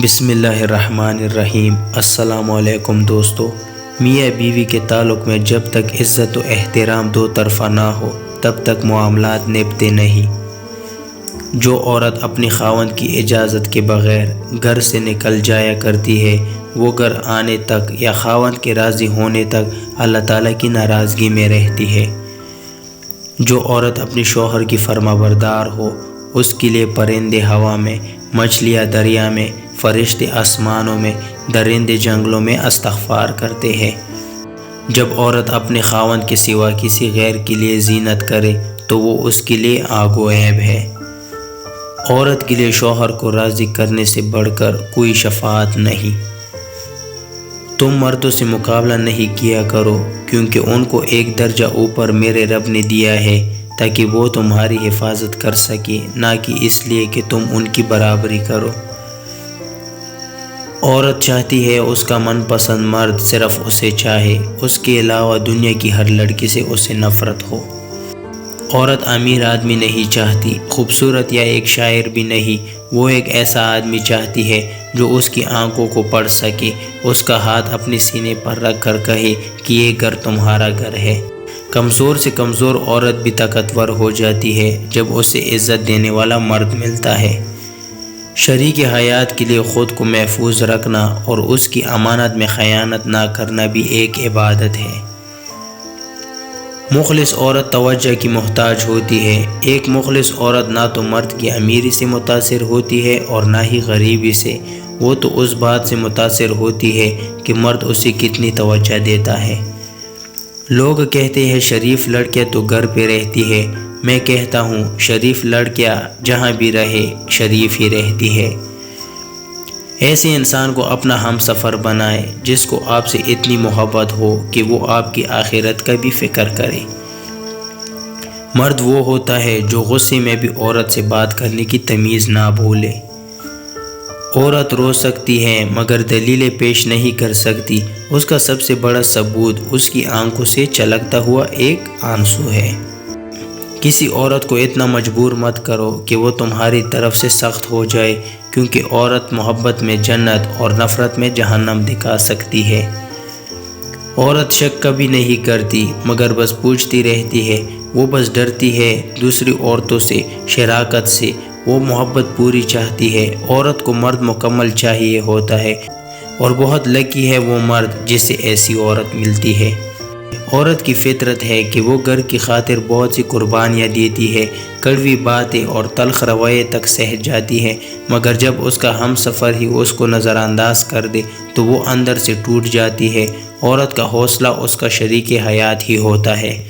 بسم اللہ الرحمن الرحیم۔ السلام علیکم دوستو۔ میاں بیوی کے تعلق میں جب تک عزت و احترام دو طرفہ نہ ہو تب تک معاملات نبھتے نہیں۔ جو عورت اپنی خاوند کی اجازت کے بغیر گھر سے نکل جایا کرتی ہے وہ گھر آنے تک یا خاوند کے راضی ہونے تک اللہ تعالیٰ کی ناراضگی میں رہتی ہے۔ جو عورت اپنی شوہر کی فرما بردار ہو اس کے لیے پرندے ہوا میں، مچھلیاں دریا میں، فرشتے آسمانوں میں، درندے جنگلوں میں استغفار کرتے ہیں۔ جب عورت اپنے خاوند کے سوا کسی غیر کے لیے زینت کرے تو وہ اس کے لیے آگ و عیب ہے۔ عورت کے لیے شوہر کو راضی کرنے سے بڑھ کر کوئی شفاعت نہیں۔ تم مردوں سے مقابلہ نہیں کیا کرو کیونکہ ان کو ایک درجہ اوپر میرے رب نے دیا ہے تاکہ وہ تمہاری حفاظت کر سکے، نہ کہ اس لیے کہ تم ان کی برابری کرو۔ عورت چاہتی ہے اس کا من پسند مرد صرف اسے چاہے، اس کے علاوہ دنیا کی ہر لڑکی سے اسے نفرت ہو۔ عورت امیر آدمی نہیں چاہتی، خوبصورت یا ایک شاعر بھی نہیں، وہ ایک ایسا آدمی چاہتی ہے جو اس کی آنکھوں کو پڑھ سکے، اس کا ہاتھ اپنے سینے پر رکھ کر کہے کہ یہ گھر تمہارا گھر ہے۔ کمزور سے کمزور عورت بھی طاقتور ہو جاتی ہے جب اسے عزت دینے والا مرد ملتا ہے۔ شریک حیات کے لیے خود کو محفوظ رکھنا اور اس کی امانت میں خیانت نہ کرنا بھی ایک عبادت ہے۔ مخلص عورت توجہ کی محتاج ہوتی ہے۔ ایک مخلص عورت نہ تو مرد کی امیری سے متاثر ہوتی ہے اور نہ ہی غریبی سے، وہ تو اس بات سے متاثر ہوتی ہے کہ مرد اسے کتنی توجہ دیتا ہے۔ لوگ کہتے ہیں شریف لڑکیاں تو گھر پہ رہتی ہے، میں کہتا ہوں شریف لڑکیاں جہاں بھی رہے شریف ہی رہتی ہے۔ ایسے انسان کو اپنا ہم سفر بنائے جس کو آپ سے اتنی محبت ہو کہ وہ آپ کی آخرت کا بھی فکر کرے۔ مرد وہ ہوتا ہے جو غصے میں بھی عورت سے بات کرنے کی تمیز نہ بھولے۔ عورت رو سکتی ہے مگر دلیلیں پیش نہیں کر سکتی، اس کا سب سے بڑا ثبوت اس کی آنکھوں سے چھلکتا ہوا ایک آنسو ہے۔ کسی عورت کو اتنا مجبور مت کرو کہ وہ تمہاری طرف سے سخت ہو جائے، کیونکہ عورت محبت میں جنت اور نفرت میں جہنم دکھا سکتی ہے۔ عورت شک کبھی نہیں کرتی مگر بس پوچھتی رہتی ہے، وہ بس ڈرتی ہے دوسری عورتوں سے، شراکت سے، وہ محبت پوری چاہتی ہے۔ عورت کو مرد مکمل چاہیے ہوتا ہے اور بہت لکی ہے وہ مرد جسے ایسی عورت ملتی ہے۔ عورت کی فطرت ہے کہ وہ گھر کی خاطر بہت سی قربانیاں دیتی ہے، کڑوی باتیں اور تلخ رویے تک سہ جاتی ہے، مگر جب اس کا ہم سفر ہی اس کو نظر انداز کر دے تو وہ اندر سے ٹوٹ جاتی ہے۔ عورت کا حوصلہ اس کا شریک حیات ہی ہوتا ہے۔